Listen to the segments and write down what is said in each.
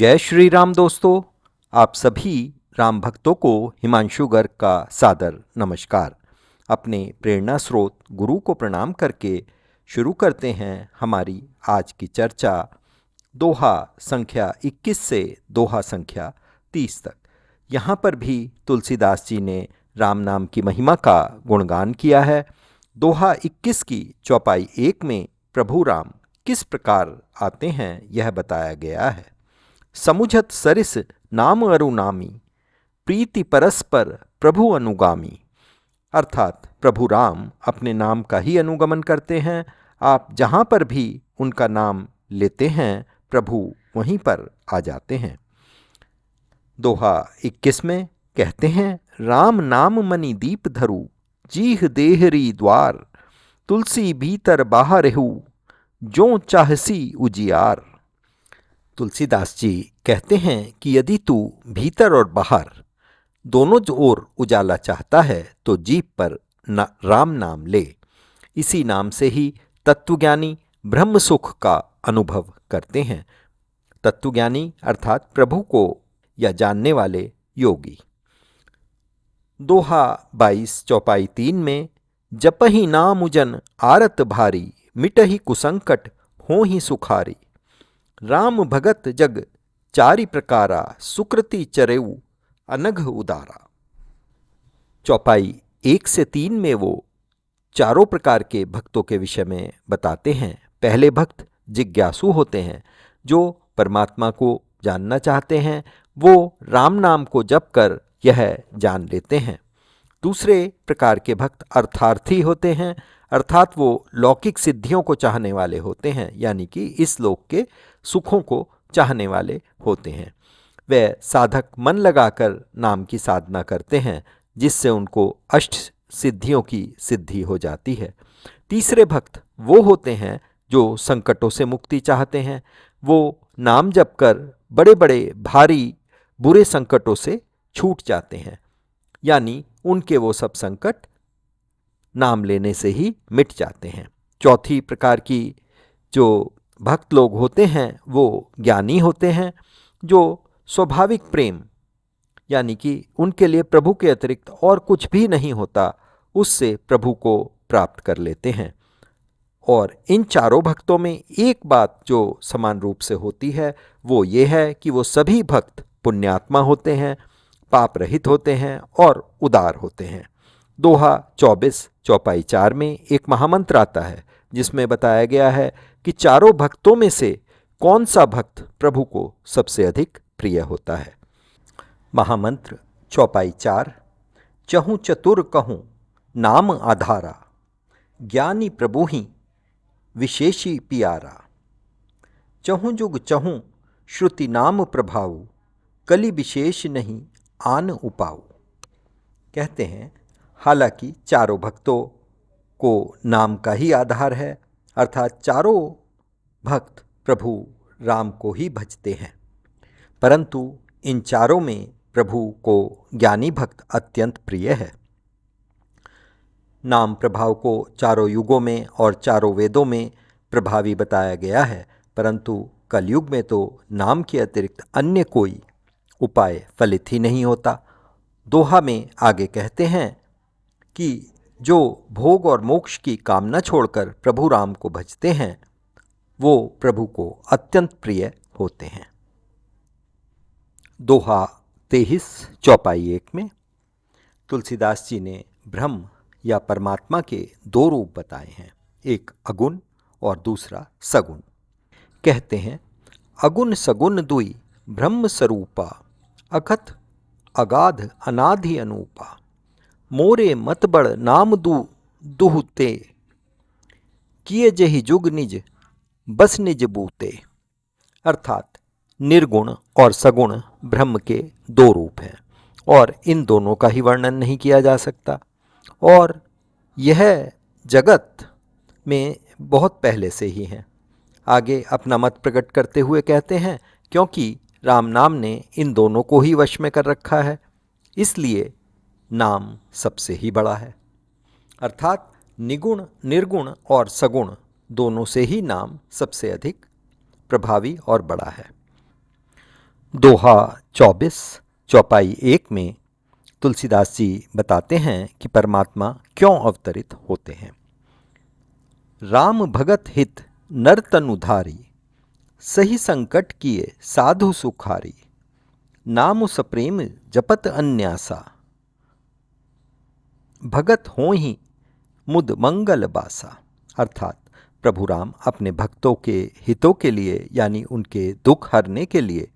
जय श्री राम दोस्तों। आप सभी राम भक्तों को हिमांशु गर्ग का सादर नमस्कार। अपने प्रेरणा स्रोत गुरु को प्रणाम करके शुरू करते हैं हमारी आज की चर्चा दोहा संख्या 21 से दोहा संख्या 30 तक। यहाँ पर भी तुलसीदास जी ने राम नाम की महिमा का गुणगान किया है। दोहा 21 की चौपाई 1 में प्रभु राम किस प्रकार आते हैं यह बताया गया है। समुझत सरिस नाम अरुनामी, प्रीति परस्पर प्रभु अनुगामी। अर्थात प्रभु राम अपने नाम का ही अनुगमन करते हैं। आप जहाँ पर भी उनका नाम लेते हैं प्रभु वहीं पर आ जाते हैं। दोहा 21 में कहते हैं, राम नाम मणि दीप धरु, जीह देहरी द्वार, तुलसी भीतर बाहरहु, जो चाहसी उजियार। तुलसीदास जी कहते हैं कि यदि तू भीतर और बाहर दोनों ओर उजाला चाहता है तो जीभ पर राम नाम ले। इसी नाम से ही तत्वज्ञानी ब्रह्म सुख का अनुभव करते हैं। तत्वज्ञानी अर्थात प्रभु को या जानने वाले योगी। दोहा 22 चौपाई 3 में जपहि नाम उजन आरत भारी, मिटहि कुसंकट होहि सुखारी। राम भगत जग चारि प्रकारा, सुकृति चरेऊ अनघ उदारा। चौपाई 1 से 3 में वो चारों प्रकार के भक्तों के विषय में बताते हैं। पहले भक्त जिज्ञासु होते हैं, जो परमात्मा को जानना चाहते हैं, वो राम नाम को जप कर यह जान लेते हैं। दूसरे प्रकार के भक्त अर्थार्थी होते हैं, अर्थात वो लौकिक सिद्धियों को चाहने वाले होते हैं, यानी कि इस लोक के सुखों को चाहने वाले होते हैं। वे साधक मन लगाकर नाम की साधना करते हैं, जिससे उनको अष्ट सिद्धियों की सिद्धि हो जाती है। तीसरे भक्त वो होते हैं जो संकटों से मुक्ति चाहते हैं। वो नाम जप कर बड़े बड़े भारी बुरे संकटों से छूट जाते हैं, यानी उनके वो सब संकट नाम लेने से ही मिट जाते हैं। चौथी प्रकार की जो भक्त लोग होते हैं वो ज्ञानी होते हैं, जो स्वाभाविक प्रेम यानी कि उनके लिए प्रभु के अतिरिक्त और कुछ भी नहीं होता, उससे प्रभु को प्राप्त कर लेते हैं। और इन चारों भक्तों में एक बात जो समान रूप से होती है वो ये है कि वो सभी भक्त पुण्यात्मा होते हैं, पाप रहित होते हैं और उदार होते हैं। दोहा 24 चौपाई 4 में एक महामंत्र आता है, जिसमें बताया गया है कि चारों भक्तों में से कौन सा भक्त प्रभु को सबसे अधिक प्रिय होता है। महामंत्र चौपाई 4। चहु चतुर कहूँ नाम आधारा, ज्ञानी प्रभु ही विशेषी पियारा। चहु जुग चहु श्रुति नाम प्रभाऊ, कलि विशेष नहीं आन उपाऊ। कहते हैं हालांकि चारों भक्तों को नाम का ही आधार है, अर्थात चारों भक्त प्रभु राम को ही भजते हैं, परंतु इन चारों में प्रभु को ज्ञानी भक्त अत्यंत प्रिय है। नाम प्रभाव को चारों युगों में और चारों वेदों में प्रभावी बताया गया है, परंतु कलयुग में तो नाम के अतिरिक्त अन्य कोई उपाय फलित ही नहीं होता। दोहा में आगे कहते हैं कि जो भोग और मोक्ष की कामना छोड़कर प्रभु राम को भजते हैं वो प्रभु को अत्यंत प्रिय होते हैं। दोहा 23 चौपाई 1 में तुलसीदास जी ने ब्रह्म या परमात्मा के दो रूप बताए हैं, एक अगुण और दूसरा सगुण। कहते हैं अगुण सगुण दुई ब्रह्म स्वरूपा, अकथ अगाध अनाधि अनूपा। मोरे मत बड़ नाम दुहते, किए जहि जुग निज बस निज बूते। अर्थात निर्गुण और सगुण ब्रह्म के दो रूप हैं और इन दोनों का ही वर्णन नहीं किया जा सकता, और यह जगत में बहुत पहले से ही हैं। आगे अपना मत प्रकट करते हुए कहते हैं क्योंकि राम नाम ने इन दोनों को ही वश में कर रखा है, इसलिए नाम सबसे ही बड़ा है। अर्थात निगुण निर्गुण और सगुण दोनों से ही नाम सबसे अधिक प्रभावी और बड़ा है। दोहा 24 चौपाई 1 में तुलसीदास जी बताते हैं कि परमात्मा क्यों अवतरित होते हैं। राम भगत हित नर तनुधारी, सही संकट किए साधु सुखारी, नाम सप्रेम जपत अन्यासा, भगत हो ही मुद मंगल बासा। अर्थात प्रभु राम अपने भक्तों के हितों के लिए यानी उनके दुख हरने के लिए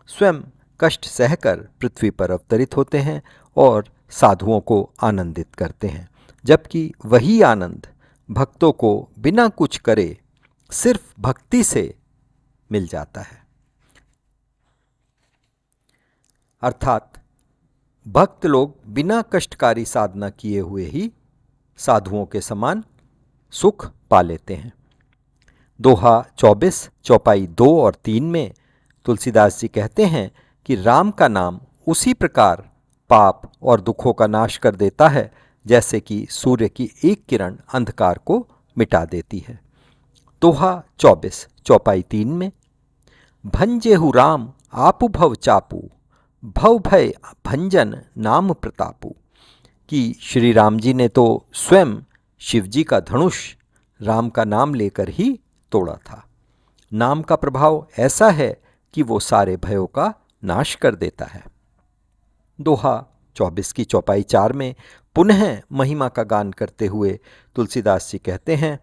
स्वयं कष्ट सहकर पृथ्वी पर अवतरित होते हैं और साधुओं को आनंदित करते हैं, जबकि वही आनंद भक्तों को बिना कुछ करे सिर्फ भक्ति से मिल जाता है। अर्थात भक्त लोग बिना कष्टकारी साधना किए हुए ही साधुओं के समान सुख पा लेते हैं। दोहा 24 चौपाई 2 और 3 में तुलसीदास जी कहते हैं कि राम का नाम उसी प्रकार पाप और दुखों का नाश कर देता है जैसे कि सूर्य की एक किरण अंधकार को मिटा देती है। दोहा 24 चौपाई 3 में भंजेहु राम आपु भव चापू, भव भय भंजन नाम प्रतापू, कि श्री राम जी ने तो स्वयं शिव जी का धनुष राम का नाम लेकर ही तोड़ा था। नाम का प्रभाव ऐसा है कि वो सारे भयों का नाश कर देता है। दोहा 24 की चौपाई 4 में पुनः महिमा का गान करते हुए तुलसीदास जी कहते हैं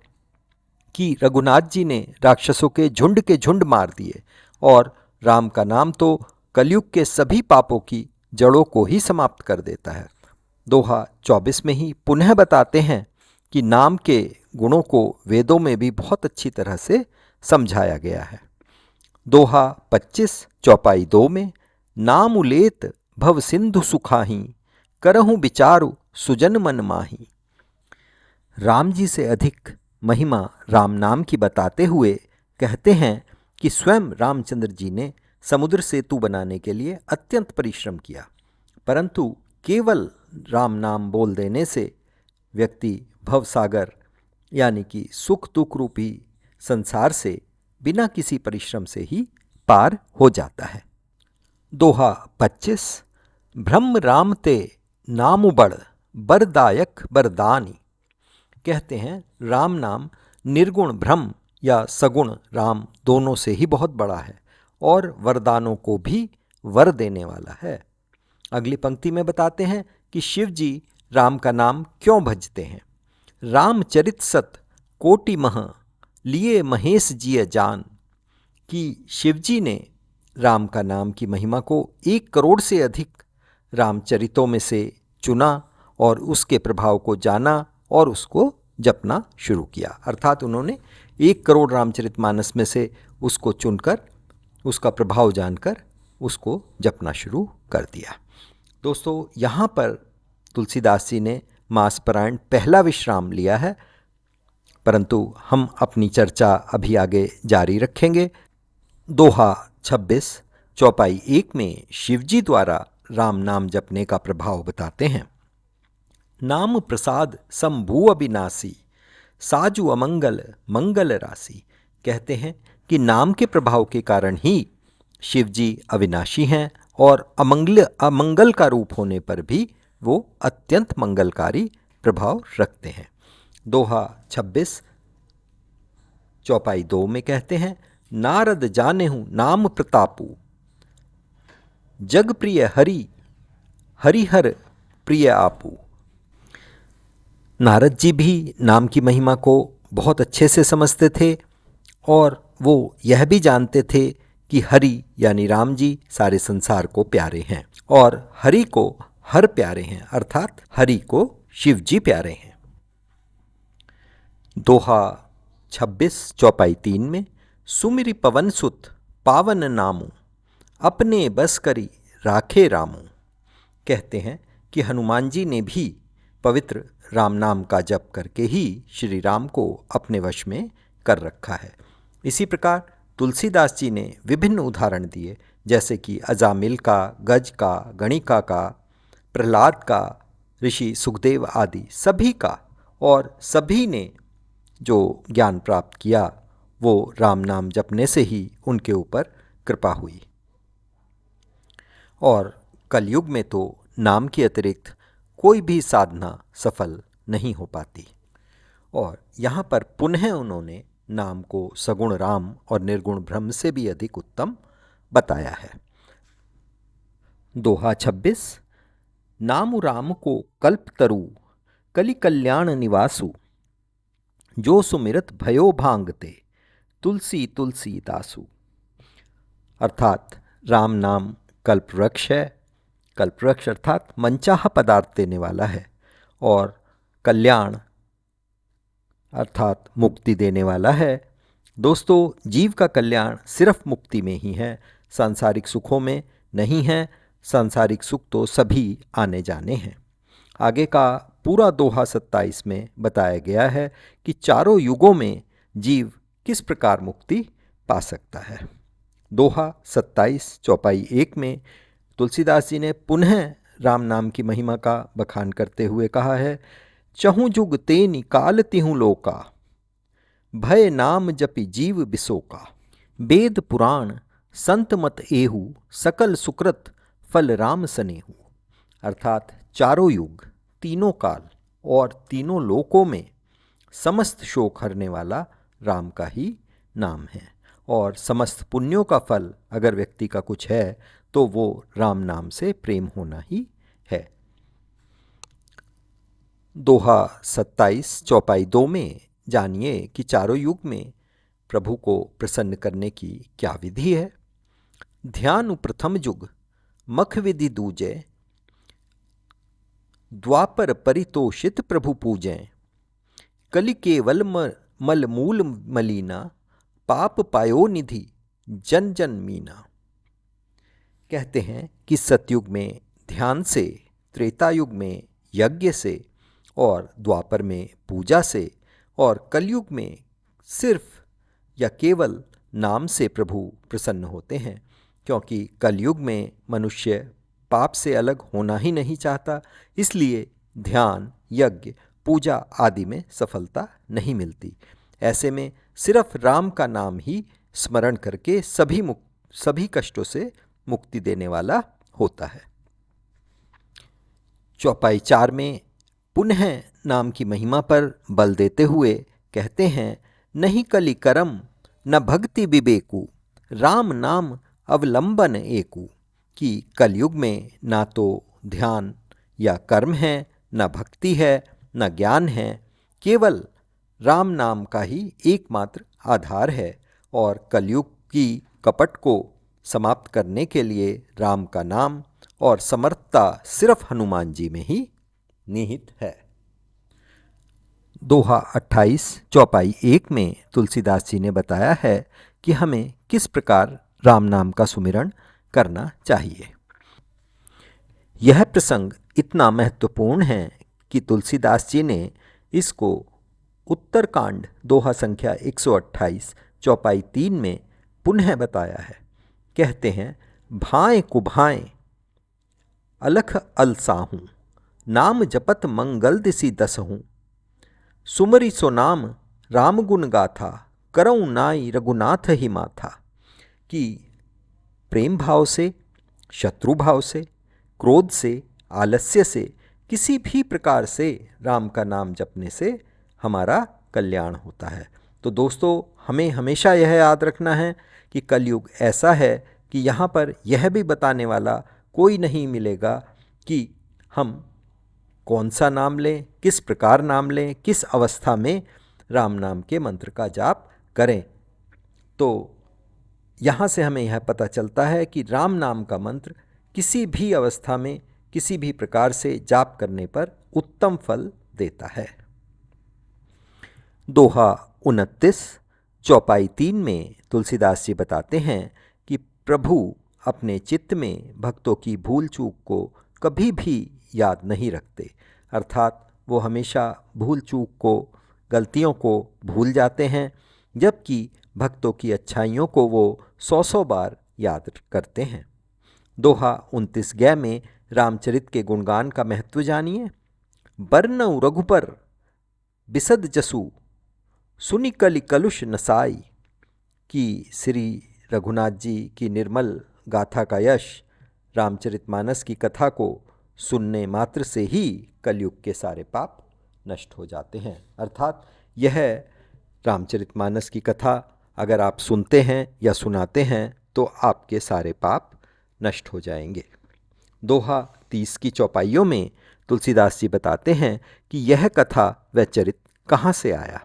कि रघुनाथ जी ने राक्षसों के झुंड मार दिए और राम का नाम तो कलयुग के सभी पापों की जड़ों को ही समाप्त कर देता है। दोहा 24 में ही पुनः बताते हैं कि नाम के गुणों को वेदों में भी बहुत अच्छी तरह से समझाया गया है। दोहा 25 चौपाई 2 में नाम उलेत भव सिंधु सुखाही, करहूँ विचारु सुजन मन माही। राम जी से अधिक महिमा राम नाम की बताते हुए कहते हैं कि स्वयं रामचंद्र जी ने समुद्र सेतु बनाने के लिए अत्यंत परिश्रम किया, परंतु केवल राम नाम बोल देने से व्यक्ति भवसागर यानी कि सुख दुख रूपी संसार से बिना किसी परिश्रम से ही पार हो जाता है। दोहा 25 ब्रह्म राम ते नामु बड़, बरदायक बरदानी। कहते हैं राम नाम निर्गुण ब्रह्म या सगुण राम दोनों से ही बहुत बड़ा है और वरदानों को भी वर देने वाला है। अगली पंक्ति में बताते हैं कि शिव जी राम का नाम क्यों भजते हैं। रामचरित सत कोटि मह, लिए महेश जिय जान, कि शिवजी ने राम का नाम की महिमा को 1 करोड़ से अधिक रामचरितों में से चुना और उसके प्रभाव को जाना और उसको जपना शुरू किया। अर्थात उन्होंने 1 करोड़ रामचरितमानस में से उसको चुनकर उसका प्रभाव जानकर उसको जपना शुरू कर दिया। दोस्तों, यहाँ पर तुलसीदास जी ने मासपरायण पहला विश्राम लिया है, परंतु हम अपनी चर्चा अभी आगे जारी रखेंगे। दोहा 26 चौपाई 1 में शिवजी द्वारा राम नाम जपने का प्रभाव बताते हैं। नाम प्रसाद संभू अविनाशी, साजु अमंगल मंगल राशि। कहते हैं कि नाम के प्रभाव के कारण ही शिवजी अविनाशी हैं और अमंगल का रूप होने पर भी वो अत्यंत मंगलकारी प्रभाव रखते हैं। दोहा 26 चौपाई 2 में कहते हैं नारद जानेहु नाम प्रतापू, जग प्रिय हरि हरिहर प्रिय आपू। नारद जी भी नाम की महिमा को बहुत अच्छे से समझते थे और वो यह भी जानते थे कि हरि यानी राम जी सारे संसार को प्यारे हैं और हरि को हर प्यारे हैं, अर्थात हरि को शिव जी प्यारे हैं। दोहा 26 चौपाई 3 में सुमिरि पवन सुत पावन नामू, अपने बस करी राखे रामू। कहते हैं कि हनुमान जी ने भी पवित्र राम नाम का जप करके ही श्री राम को अपने वश में कर रखा है। इसी प्रकार तुलसीदास जी ने विभिन्न उदाहरण दिए, जैसे कि अजामिल का, गज का, गणिका का, प्रहलाद का, ऋषि सुखदेव आदि सभी का, और सभी ने जो ज्ञान प्राप्त किया वो राम नाम जपने से ही उनके ऊपर कृपा हुई। और कलयुग में तो नाम के अतिरिक्त कोई भी साधना सफल नहीं हो पाती। और यहाँ पर पुनः उन्होंने नाम को सगुण राम और निर्गुण ब्रह्म से भी अधिक उत्तम बताया है। दोहा 26। नामु राम को कल्प तरु, कलि कल्याण निवासु, जो सुमिरत भयो भांगते, तुलसी तुलसी दासु। अर्थात राम नाम कल्प वृक्ष है। कल्प वृक्ष अर्थात मनचाहा पदार्थ देने वाला है, और कल्याण अर्थात मुक्ति देने वाला है। दोस्तों, जीव का कल्याण सिर्फ मुक्ति में ही है, सांसारिक सुखों में नहीं है। सांसारिक सुख तो सभी आने जाने हैं। आगे का पूरा दोहा 27 में बताया गया है कि चारों युगों में जीव किस प्रकार मुक्ति पा सकता है। दोहा 27 चौपाई 1 में तुलसीदास जी ने पुनः राम नाम की महिमा का बखान करते हुए कहा है, चहु जुग तेनि काल तिहु लोका, भय नाम जपि जीव बिसोका। वेद पुराण संत मत एहु, सकल सुकृत फल राम सनेहु। अर्थात चारों युग, तीनों काल और तीनों लोकों में समस्त शोक हरने वाला राम का ही नाम है, और समस्त पुण्यों का फल अगर व्यक्ति का कुछ है तो वो राम नाम से प्रेम होना ही है। दोहा 27 चौपाई 2 में जानिए कि चारों युग में प्रभु को प्रसन्न करने की क्या विधि है। ध्यान प्रथम युग, मख विधि दूजे, द्वापर परितोषित प्रभु पूजें, कलि केवल मल मूल मलीना, पाप पायो निधि जन जन मीना। कहते हैं कि सतयुग में ध्यान से, त्रेता युग में यज्ञ से, और द्वापर में पूजा से, और कलयुग में सिर्फ या केवल नाम से प्रभु प्रसन्न होते हैं, क्योंकि कलयुग में मनुष्य पाप से अलग होना ही नहीं चाहता। इसलिए ध्यान, यज्ञ, पूजा आदि में सफलता नहीं मिलती। ऐसे में सिर्फ राम का नाम ही स्मरण करके सभी कष्टों से मुक्ति देने वाला होता है। चौपाई 4 में पुनः नाम की महिमा पर बल देते हुए कहते हैं, नहीं कलि करम न भक्ति विवेकु, राम नाम अवलंबन एकु। कि कलयुग में ना तो ध्यान या कर्म है, न भक्ति है, न ज्ञान है, केवल राम नाम का ही एकमात्र आधार है। और कलयुग की कपट को समाप्त करने के लिए राम का नाम और समर्थता सिर्फ हनुमान जी में ही निहित है। दोहा 28 चौपाई 1 में तुलसीदास जी ने बताया है कि हमें किस प्रकार राम नाम का सुमिरन करना चाहिए। यह प्रसंग इतना महत्वपूर्ण है कि तुलसीदास जी ने इसको उत्तरकांड दोहा संख्या 128 चौपाई 3 में पुनः बताया है। कहते हैं, भाएं कुभाएं अलख अलसाहूँ, नाम जपत मंगल दिसी दसहूँ, सुमरि सो नाम राम गुण गाथा, करऊँ नाई रघुनाथ ही माथा। कि प्रेम भाव से, शत्रु भाव से, क्रोध से, आलस्य से, किसी भी प्रकार से राम का नाम जपने से हमारा कल्याण होता है। तो दोस्तों, हमें हमेशा यह याद रखना है कि कलयुग ऐसा है कि यहाँ पर यह भी बताने वाला कोई नहीं मिलेगा कि हम कौन सा नाम लें, किस प्रकार नाम लें, किस अवस्था में राम नाम के मंत्र का जाप करें। तो यहाँ से हमें यह पता चलता है कि राम नाम का मंत्र किसी भी अवस्था में, किसी भी प्रकार से जाप करने पर उत्तम फल देता है। दोहा 29 चौपाई 3 में तुलसीदास जी बताते हैं कि प्रभु अपने चित्त में भक्तों की भूल चूक को कभी भी याद नहीं रखते। अर्थात वो हमेशा भूल चूक को, गलतियों को भूल जाते हैं, जबकि भक्तों की अच्छाइयों को वो 100 बार याद करते हैं। दोहा 29 गै में रामचरित के गुणगान का महत्व जानिए। बरनऊ रघुपर बिसद जसु, सुनि कलि कलुष नसाई। कि श्री रघुनाथ जी की निर्मल गाथा का यश रामचरितमानस की कथा को सुनने मात्र से ही कलयुग के सारे पाप नष्ट हो जाते हैं। अर्थात यह रामचरितमानस की कथा अगर आप सुनते हैं या सुनाते हैं तो आपके सारे पाप नष्ट हो जाएंगे। दोहा 30 की चौपाइयों में तुलसीदास जी बताते हैं कि यह कथा व चरित कहाँ से आया।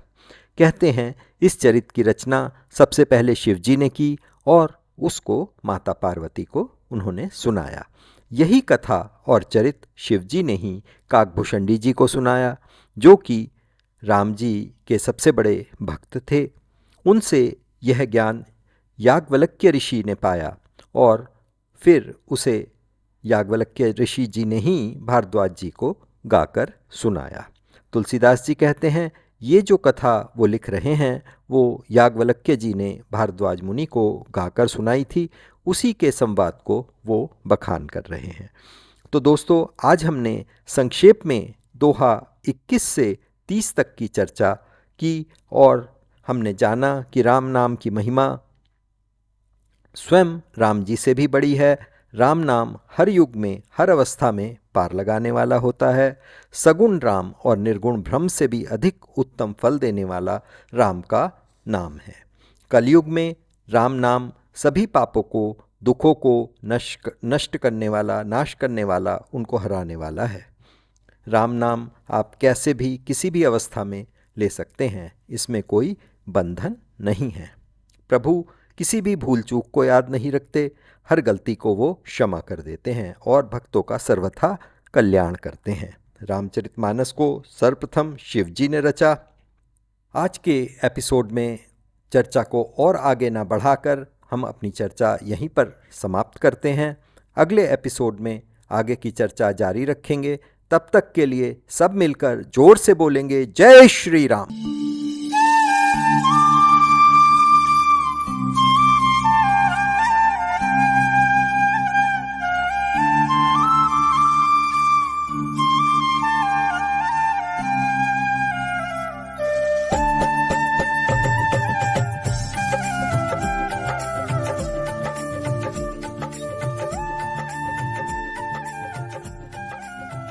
कहते हैं इस चरित की रचना सबसे पहले शिव जी ने की और उसको माता पार्वती को उन्होंने सुनाया। यही कथा और चरित शिव जी ने ही काकभूषणी जी को सुनाया, जो कि राम जी के सबसे बड़े भक्त थे। उनसे यह ज्ञान याज्ञवल्क्य ऋषि ने पाया और फिर उसे याज्ञवल्क्य ऋषि जी ने ही भारद्वाज जी को गाकर सुनाया। तुलसीदास जी कहते हैं ये जो कथा वो लिख रहे हैं वो याज्ञवल्क्य जी ने भारद्वाज मुनि को गाकर सुनाई थी, उसी के संवाद को वो बखान कर रहे हैं। तो दोस्तों, आज हमने संक्षेप में दोहा 21 से 30 तक की चर्चा की और हमने जाना कि राम नाम की महिमा स्वयं राम जी से भी बड़ी है। राम नाम हर युग में हर अवस्था में पार लगाने वाला होता है। सगुण राम और निर्गुण ब्रह्म से भी अधिक उत्तम फल देने वाला राम का नाम है। कलयुग में राम नाम सभी पापों को, दुखों को नष्ट करने वाला, नाश करने वाला, उनको हराने वाला है। राम नाम आप कैसे भी किसी भी अवस्था में ले सकते हैं, इसमें कोई बंधन नहीं है। प्रभु किसी भी भूल चूक को याद नहीं रखते, हर गलती को वो क्षमा कर देते हैं और भक्तों का सर्वथा कल्याण करते हैं। रामचरितमानस को सर्वप्रथम शिव जी ने रचा। आज के एपिसोड में चर्चा को और आगे ना बढ़ाकर हम अपनी चर्चा यहीं पर समाप्त करते हैं। अगले एपिसोड में आगे की चर्चा जारी रखेंगे। तब तक के लिए सब मिलकर जोर से बोलेंगे जय श्री राम।